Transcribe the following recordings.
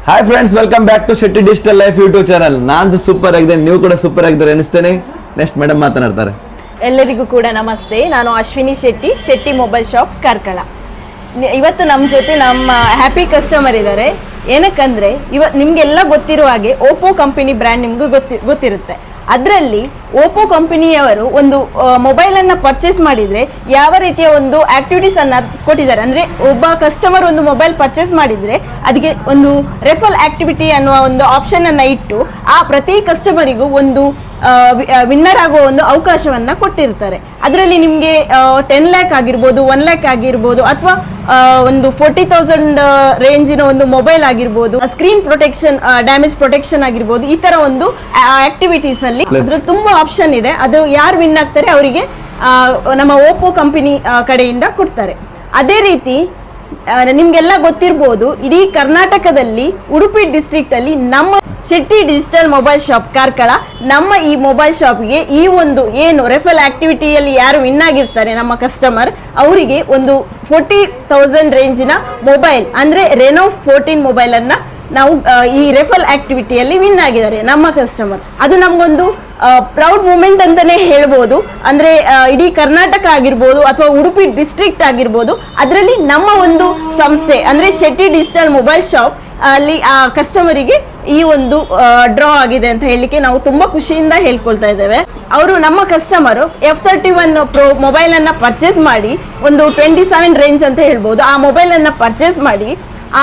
Hi friends, welcome back to Shetty digital life YouTube channel. ನಾನು super ಆಗಿದೆ, ನೀವು ಕೂಡ ಸೂಪರ್ ಆಗಿದ್ದಾರೆ ಅನಿಸ್ತೇನೆ. ನೆಕ್ಸ್ಟ್ ಮೇಡಮ್ ಮಾತನಾಡ್ತಾರೆ. ಎಲ್ಲರಿಗೂ ಕೂಡ ನಮಸ್ತೆ. ನಾನು ಅಶ್ವಿನಿ ಶೆಟ್ಟಿ, ಶೆಟ್ಟಿ ಮೊಬೈಲ್ ಶಾಪ್ ಕಾರ್ಕಳ. ಇವತ್ತು ನಮ್ಮ ಜೊತೆ ನಮ್ಮ ಹ್ಯಾಪಿ ಕಸ್ಟಮರ್ ಇದ್ದಾರೆ. ಏನಕ್ಕಂದ್ರೆ ನಿಮ್ಗೆಲ್ಲ ಗೊತ್ತಿರುವ ಹಾಗೆ ಓಪೋ ಕಂಪನಿ ಬ್ರ್ಯಾಂಡ್ ನಿಮ್ಗೂ ಗೊತ್ತಿರುತ್ತೆ. ಅದರಲ್ಲಿ ಓಪೋ ಕಂಪನಿಯವರು ಒಂದು ಮೊಬೈಲ್ ಅನ್ನ ಪರ್ಚೇಸ್ ಮಾಡಿದ್ರೆ ಯಾವ ರೀತಿಯ ಒಂದು ಆಕ್ಟಿವಿಟೀಸ್ ಅನ್ನ ಕೊಟ್ಟಿದ್ದಾರೆ ಅಂದ್ರೆ, ಒಬ್ಬ ಕಸ್ಟಮರ್ ಒಂದು ಮೊಬೈಲ್ ಪರ್ಚೇಸ್ ಮಾಡಿದ್ರೆ ಅದಕ್ಕೆ ಒಂದು ರೆಫಲ್ ಆಕ್ಟಿವಿಟಿ ಅನ್ನುವ ಒಂದು ಆಪ್ಷನ್ ಅನ್ನ ಇಟ್ಟು ಆ ಪ್ರತಿ ಕಸ್ಟಮರಿಗೂ ಒಂದು ವಿನ್ನರ್ ಆಗುವ ಒಂದು ಅವಕಾಶವನ್ನ ಕೊಟ್ಟಿರ್ತಾರೆ. ಅದರಲ್ಲಿ ನಿಮ್ಗೆ 10 ಲ್ಯಾಕ್ ಆಗಿರ್ಬೋದು, 1 ಲ್ಯಾಕ್ ಆಗಿರ್ಬೋದು, ಅಥವಾ ಒಂದು 40,000 ರೇಂಜಿನ ಒಂದು ಮೊಬೈಲ್ ಆಗಿರ್ಬೋದು, ಸ್ಕ್ರೀನ್ ಪ್ರೊಟೆಕ್ಷನ್, ಡ್ಯಾಮೇಜ್ ಪ್ರೊಟೆಕ್ಷನ್ ಆಗಿರ್ಬೋದು. ಈ ತರ ಒಂದು ಆಕ್ಟಿವಿಟೀಸ್ ಅಲ್ಲಿ ತುಂಬಾ ಆಪ್ಷನ್ ಇದೆ. ಅದು ಯಾರು ವಿನ್ ಆಗ್ತಾರೆ ಅವರಿಗೆ ನಮ್ಮ ಓಪೋ ಕಂಪನಿ ಕಡೆಯಿಂದ ಕೊಡ್ತಾರೆ. ಅದೇ ರೀತಿ ನಿಮ್ಗೆಲ್ಲ ಗೊತ್ತಿರ್ಬೋದು, ಇಡೀ ಕರ್ನಾಟಕದಲ್ಲಿ ಉಡುಪಿ ಡಿಸ್ಟ್ರಿಕ್ಟ್ ಅಲ್ಲಿ ನಮ್ಮ Shetty digital mobile shop Karkala, ನಮ್ಮ ಈ ಮೊಬೈಲ್ ಶಾಪ್ಗೆ ಈ ಒಂದು ಏನು ರೆಫಲ್ ಆಕ್ಟಿವಿಟಿಯಲ್ಲಿ ಯಾರು ವಿನ್ ಆಗಿರ್ತಾರೆ ನಮ್ಮ ಕಸ್ಟಮರ್, ಅವರಿಗೆ ಒಂದು 40,000 ರೇಂಜಿನ ಮೊಬೈಲ್ ಅಂದ್ರೆ ರೆನೋ 14 ಮೊಬೈಲ್ ಅನ್ನ ನಾವು ಈ ರೆಫಲ್ ಆಕ್ಟಿವಿಟಿಯಲ್ಲಿ ವಿನ್ ಆಗಿದ್ದಾರೆ ನಮ್ಮ ಕಸ್ಟಮರ್. ಅದು ನಮ್ಗೊಂದು ಪ್ರೌಡ್ ಮೂಮೆಂಟ್ ಅಂತಾನೆ ಹೇಳ್ಬೋದು. ಅಂದ್ರೆ ಇಡೀ ಕರ್ನಾಟಕ ಆಗಿರ್ಬೋದು ಅಥವಾ ಉಡುಪಿ ಡಿಸ್ಟ್ರಿಕ್ಟ್ ಆಗಿರ್ಬೋದು, ಅದರಲ್ಲಿ ನಮ್ಮ ಒಂದು ಸಂಸ್ಥೆ ಅಂದ್ರೆ ಶೆಟ್ಟಿ ಡಿಜಿಟಲ್ ಮೊಬೈಲ್ ಶಾಪ್ ಅಲ್ಲಿ ಆ ಕಸ್ಟಮರಿಗೆ ಈ ಒಂದು ಡ್ರಾ ಆಗಿದೆ ಅಂತ ಹೇಳಲಿಕ್ಕೆ ನಾವು ತುಂಬಾ ಖುಷಿಯಿಂದ ಹೇಳ್ಕೊಳ್ತಾ ಇದ್ದೇವೆ. ಅವರು ನಮ್ಮ ಕಸ್ಟಮರ್ F31 Pro ಮೊಬೈಲ್ ಅನ್ನ ಪರ್ಚೇಸ್ ಮಾಡಿ, ಒಂದು 27 ರೇಂಜ್ ಅಂತ ಹೇಳ್ಬೋದು, ಆ ಮೊಬೈಲ್ ಅನ್ನ ಪರ್ಚೇಸ್ ಮಾಡಿ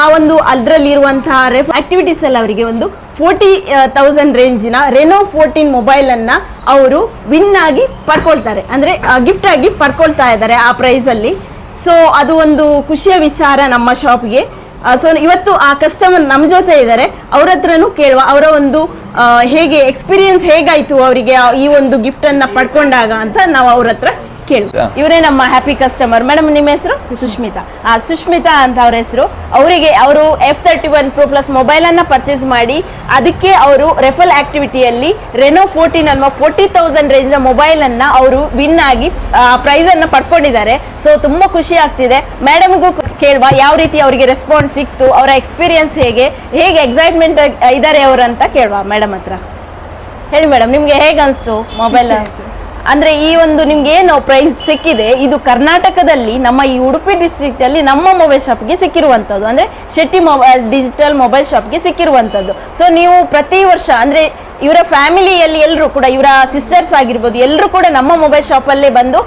ಆ ಒಂದು ಅದರಲ್ಲಿ ಇರುವಂತಹ ಆಕ್ಟಿವಿಟೀಸ್ ಎಲ್ಲ ಅವರಿಗೆ ಒಂದು 40,000 ರೇಂಜಿನ ರೆನೋ 14 ಮೊಬೈಲ್ ಅನ್ನ ಅವರು ವಿನ್ ಆಗಿ ಪಡ್ಕೊಳ್ತಾರೆ, ಅಂದ್ರೆ ಗಿಫ್ಟ್ ಆಗಿ ಪಡ್ಕೊಳ್ತಾ ಇದ್ದಾರೆ ಆ ಪ್ರೈಸ್ ಅಲ್ಲಿ. ಸೊ ಅದು ಒಂದು ಖುಷಿಯ ವಿಚಾರ ನಮ್ಮ ಶಾಪ್ಗೆ. ಸೊ ಇವತ್ತು ಆ ಕಸ್ಟಮರ್ ನಮ್ಮ ಜೊತೆ ಇದ್ದಾರೆ, ಅವ್ರ ಹತ್ರನೂ ಕೇಳುವ ಅವರ ಒಂದು ಹೇಗೆ ಎಕ್ಸ್ಪೀರಿಯನ್ಸ್ ಹೇಗಾಯ್ತು ಅವರಿಗೆ ಈ ಒಂದು ಗಿಫ್ಟ್ ಅನ್ನ ಪಡ್ಕೊಂಡಾಗ ಅಂತ ನಾವು ಅವ್ರ ಹತ್ರ ಕೇಳುವ. ಇವರೇ ನಮ್ಮ ಹ್ಯಾಪಿ ಕಸ್ಟಮರ್. ಮೇಡಮ್, ನಿಮ್ಮ ಹೆಸರು? ಸುಷ್ಮಿತಾ. ಸುಷ್ಮಿತಾ ಅಂತ ಅವ್ರ ಹೆಸರು. ಅವರಿಗೆ ಅವರು F31 Pro Plus ಮೊಬೈಲ್ ಅನ್ನ ಪರ್ಚೇಸ್ ಮಾಡಿ ಅದಕ್ಕೆ ಅವರು ರೆಫಲ್ ಆಕ್ಟಿವಿಟಿಯಲ್ಲಿ ರೆನೋ 14 ಅನ್ನುವ 40,000 ರೇಂಜ್ ನ ಮೊಬೈಲ್ ಅನ್ನ ಅವರು ವಿನ್ ಆಗಿ ಪ್ರೈಸ್ ಅನ್ನ ಪಡ್ಕೊಂಡಿದ್ದಾರೆ. ಸೊ ತುಂಬಾ ಖುಷಿ ಆಗ್ತಿದೆ. ಮೇಡಮ್ಗೂ ಕೇಳುವ ಯಾವ ರೀತಿ ಅವರಿಗೆ ರೆಸ್ಪಾನ್ಸ್ ಸಿಕ್ತು, ಅವರ ಎಕ್ಸ್ಪೀರಿಯನ್ಸ್ ಹೇಗೆ ಎಕ್ಸೈಟ್ಮೆಂಟ್ ಇದ್ದಾರೆ ಅವರು ಅಂತ ಕೇಳುವ ಮೇಡಮ್ ಹತ್ರ. ಹೇಳಿ ಮೇಡಮ್, ನಿಮ್ಗೆ ಹೇಗೆ ಅನ್ಸ್ತು ಮೊಬೈಲ್? ಅಂದ್ರೆ ಈ ಒಂದು ನಿಮ್ಗೆ ಏನು ಪ್ರೈಸ್ ಸಿಕ್ಕಿದೆ, ಇದು ಕರ್ನಾಟಕದಲ್ಲಿ ನಮ್ಮ ಈ ಉಡುಪಿ ಡಿಸ್ಟ್ರಿಕ್ಟ್ ಅಲ್ಲಿ ನಮ್ಮ ಮೊಬೈಲ್ ಶಾಪ್ಗೆ ಸಿಕ್ಕಿರುವಂತದ್ದು, ಅಂದ್ರೆ ಶೆಟ್ಟಿ ಡಿಜಿಟಲ್ ಮೊಬೈಲ್ ಶಾಪ್ಗೆ ಸಿಕ್ಕಿರುವಂತದ್ದು. ಸೊ ನೀವು ಪ್ರತಿ ವರ್ಷ ಅಂದ್ರೆ ಇವರ ಫ್ಯಾಮಿಲಿಯಲ್ಲಿ ಎಲ್ಲರೂ ಕೂಡ, ಇವರ ಸಿಸ್ಟರ್ಸ್ ಆಗಿರ್ಬೋದು, ಎಲ್ಲರೂ ಕೂಡ ನಮ್ಮ ಮೊಬೈಲ್ ಶಾಪ್ ಅಲ್ಲೇ ಬಂದು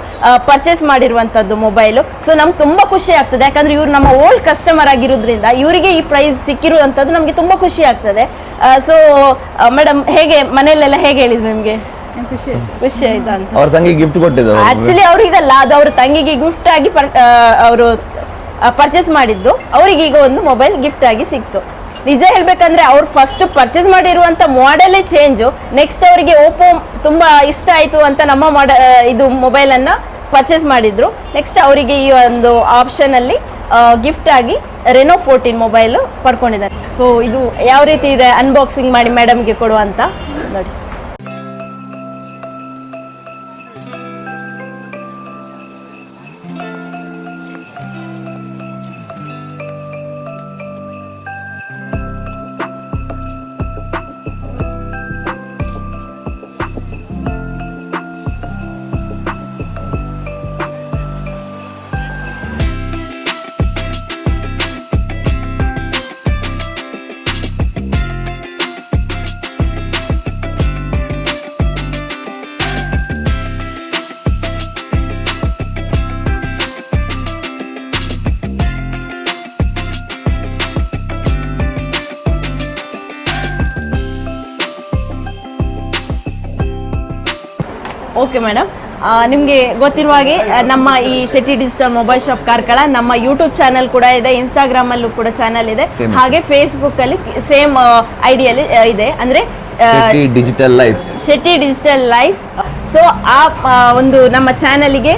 ಪರ್ಚೇಸ್ ಮಾಡಿರುವಂತದ್ದು ಮೊಬೈಲು. ಸೊ ನಮ್ಗೆ ತುಂಬಾ ಖುಷಿ ಆಗ್ತದೆ, ಯಾಕಂದ್ರೆ ಇವ್ರು ನಮ್ಮ ಓಲ್ಡ್ ಕಸ್ಟಮರ್ ಆಗಿರೋದ್ರಿಂದ ಇವರಿಗೆ ಈ ಪ್ರೈಸ್ ಸಿಕ್ಕಿರುವಂತದ್ದು ನಮ್ಗೆ ತುಂಬಾ ಖುಷಿ ಆಗ್ತದೆ. ಸೊ ಮೇಡಮ್, ಹೇಗೆ ಮನೆಯಲ್ಲೆಲ್ಲ ಹೇಗೆ ಹೇಳಿದ್ರು ನಿಮ್ಗೆ? ಖುಷಿ ಆಯ್ತಾ ಅಂತ? ಅವ್ರ ತಂಗಿಗೆ ಗಿಫ್ಟ್ ಕೊಟ್ಟಿದ್ದಾರೆ. ಆಕ್ಚುಲಿ ಅವ್ರಿಗಲ್ಲ, ಅದು ಅವ್ರ ತಂಗಿಗೆ ಗಿಫ್ಟ್ ಆಗಿ ಅವರು ಪರ್ಚೇಸ್ ಮಾಡಿದ್ದು. ಅವರಿಗೆ ಈಗ ಒಂದು ಮೊಬೈಲ್ ಗಿಫ್ಟ್ ಆಗಿ ಸಿಕ್ತು. ನಿಜ ಹೇಳ್ಬೇಕಂದ್ರೆ ಅವ್ರು ಫಸ್ಟ್ ಪರ್ಚೇಸ್ ಮಾಡಿರುವಂತ ಮಾಡೆಲೇ ಚೇಂಜ್. ನೆಕ್ಸ್ಟ್ ಅವರಿಗೆ ಓಪೋ ತುಂಬಾ ಇಷ್ಟ ಆಯ್ತು ಅಂತ ನಮ್ಮ ಇದು ಮೊಬೈಲ್ ಅನ್ನ ಪರ್ಚೇಸ್ ಮಾಡಿದ್ರು. ನೆಕ್ಸ್ಟ್ ಅವರಿಗೆ ಈ ಒಂದು ಆಪ್ಷನ್ ಅಲ್ಲಿ ಗಿಫ್ಟ್ ಆಗಿ ರೆನೋ 14 ಮೊಬೈಲ್ ಪಡ್ಕೊಂಡಿದ್ದಾರೆ. ಸೊ ಇದು ಯಾವ ರೀತಿ ಇದೆ ಅನ್ಬಾಕ್ಸಿಂಗ್ ಮಾಡಿ ಮೇಡಮ್ಗೆ ಕೊಡುವ ಅಂತ ನೋಡಿ. ಓಕೆ ಮೇಡಮ್, ನಿಮಗೆ ಗೊತ್ತಿರುವ ಹಾಗೆ ನಮ್ಮ ಈ Shetty digital mobile shop Karkala ನಮ್ಮ ಯೂಟ್ಯೂಬ್ ಚಾನಲ್ ಕೂಡ ಇದೆ, ಇನ್ಸ್ಟಾಗ್ರಾಮ್ ಅಲ್ಲೂ ಕೂಡ ಚಾನಲ್ ಇದೆ, ಹಾಗೆ ಫೇಸ್ಬುಕ್ ಅಲ್ಲಿ ಸೇಮ್ ಐಡಿಯಲ್ಲಿ ಇದೆ, ಅಂದ್ರೆ ಶೆಟ್ಟಿ ಡಿಜಿಟಲ್ ಲೈಫ್. ಸೊ ಆ ಒಂದು ನಮ್ಮ ಚಾನಲ್ಗೆ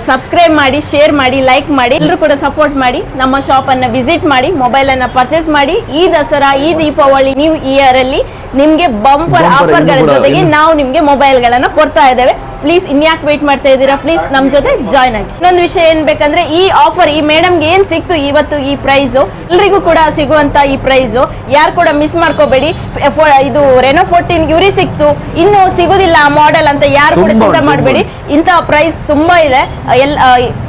ಸಬ್ಸ್ಕ್ರೈಬ್ ಮಾಡಿ, ಶೇರ್ ಮಾಡಿ, ಲೈಕ್ ಮಾಡಿ, ಎಲ್ಲರೂ ಕೂಡ ಸಪೋರ್ಟ್ ಮಾಡಿ, ನಮ್ಮ ಶಾಪ್ ಅನ್ನ ವಿಸಿಟ್ ಮಾಡಿ, ಮೊಬೈಲ್ ಅನ್ನ ಪರ್ಚೇಸ್ ಮಾಡಿ. ಈ ದಸರಾ, ಈ ದೀಪಾವಳಿ, ನ್ಯೂ ಇಯರ್ ಅಲ್ಲಿ ನಿಮ್ಗೆ ಬಂಪರ್ ಆಫರ್ ಗಳ ಜೊತೆಗೆ ನಾವು ನಿಮ್ಗೆ ಮೊಬೈಲ್ ಗಳನ್ನ ಕೊಡ್ತಾ ಇದ್ದೇವೆ. ಪ್ಲೀಸ್ ಇನ್ಯಾಕೆ ವೇಟ್ ಮಾಡ್ತಾ ಇದ್ದೀರಾ, ಪ್ಲೀಸ್ ನಮ್ಮ ಜೊತೆ ಜಾಯ್ನ್ ಆಗಿ. ಇನ್ನೊಂದು ವಿಷಯ ಏನ್ ಬೇಕಂದ್ರೆ ಈ ಆಫರ್ ಈ ಮೇಡಮ್ಗೆ ಏನ್ ಸಿಕ್ತು ಇವತ್ತು ಈ ಪ್ರೈಸ್ ಎಲ್ರಿಗೂ ಕೂಡ ಸಿಗುವಂತ ಈ ಪ್ರೈಸ್ ಯಾರು ಕೂಡ ಮಿಸ್ ಮಾಡ್ಕೋಬೇಡಿ. ಇದು ರೆನೋ 14 ಇವ್ರಿಗೆ ಸಿಕ್ತು, ಇನ್ನು ಸಿಗೋದಿಲ್ಲ ಆ ಮಾಡೆಲ್ ಅಂತ ಯಾರು ಕೂಡ ಚಿಂತೆ ಮಾಡಬೇಡಿ. ಇಂತಹ ಪ್ರೈಸ್ ತುಂಬಾ ಇದೆ.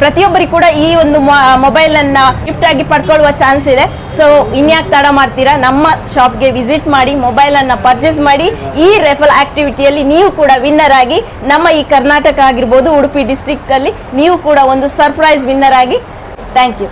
ಪ್ರತಿಯೊಬ್ಬರಿಗೆ ಕೂಡ ಈ ಒಂದು ಮೊಬೈಲ್ ಅನ್ನ ಗಿಫ್ಟ್ ಆಗಿ ಪಡ್ಕೊಳ್ಳುವ ಚಾನ್ಸ್ ಇದೆ. ಸೊ ಇನ್ಯಾಕೆ ತಡ ಮಾಡ್ತೀರಾ, ನಮ್ಮ ಶಾಪ್ಗೆ ವಿಸಿಟ್ ಮಾಡಿ ಮೊಬೈಲ್ ಅನ್ನ ಪರ್ಚೇಸ್ ಮಾಡಿ. ಈ ರೆಫಲ್ ಆಕ್ಟಿವಿಟಿಯಲ್ಲಿ ನೀವು ಕೂಡ ವಿನ್ನರ್ ಆಗಿ ನಮ್ಮ ಈ ಕರ್ನಾಟಕ ಆಗಿರ್ಬೋದು, ಉಡುಪಿ ಡಿಸ್ಟ್ರಿಕ್ಟ್ ಅಲ್ಲಿ ನೀವು ಕೂಡ ಒಂದು ಸರ್ಪ್ರೈಸ್ ವಿನ್ನರ್ ಆಗಿ. Thank you.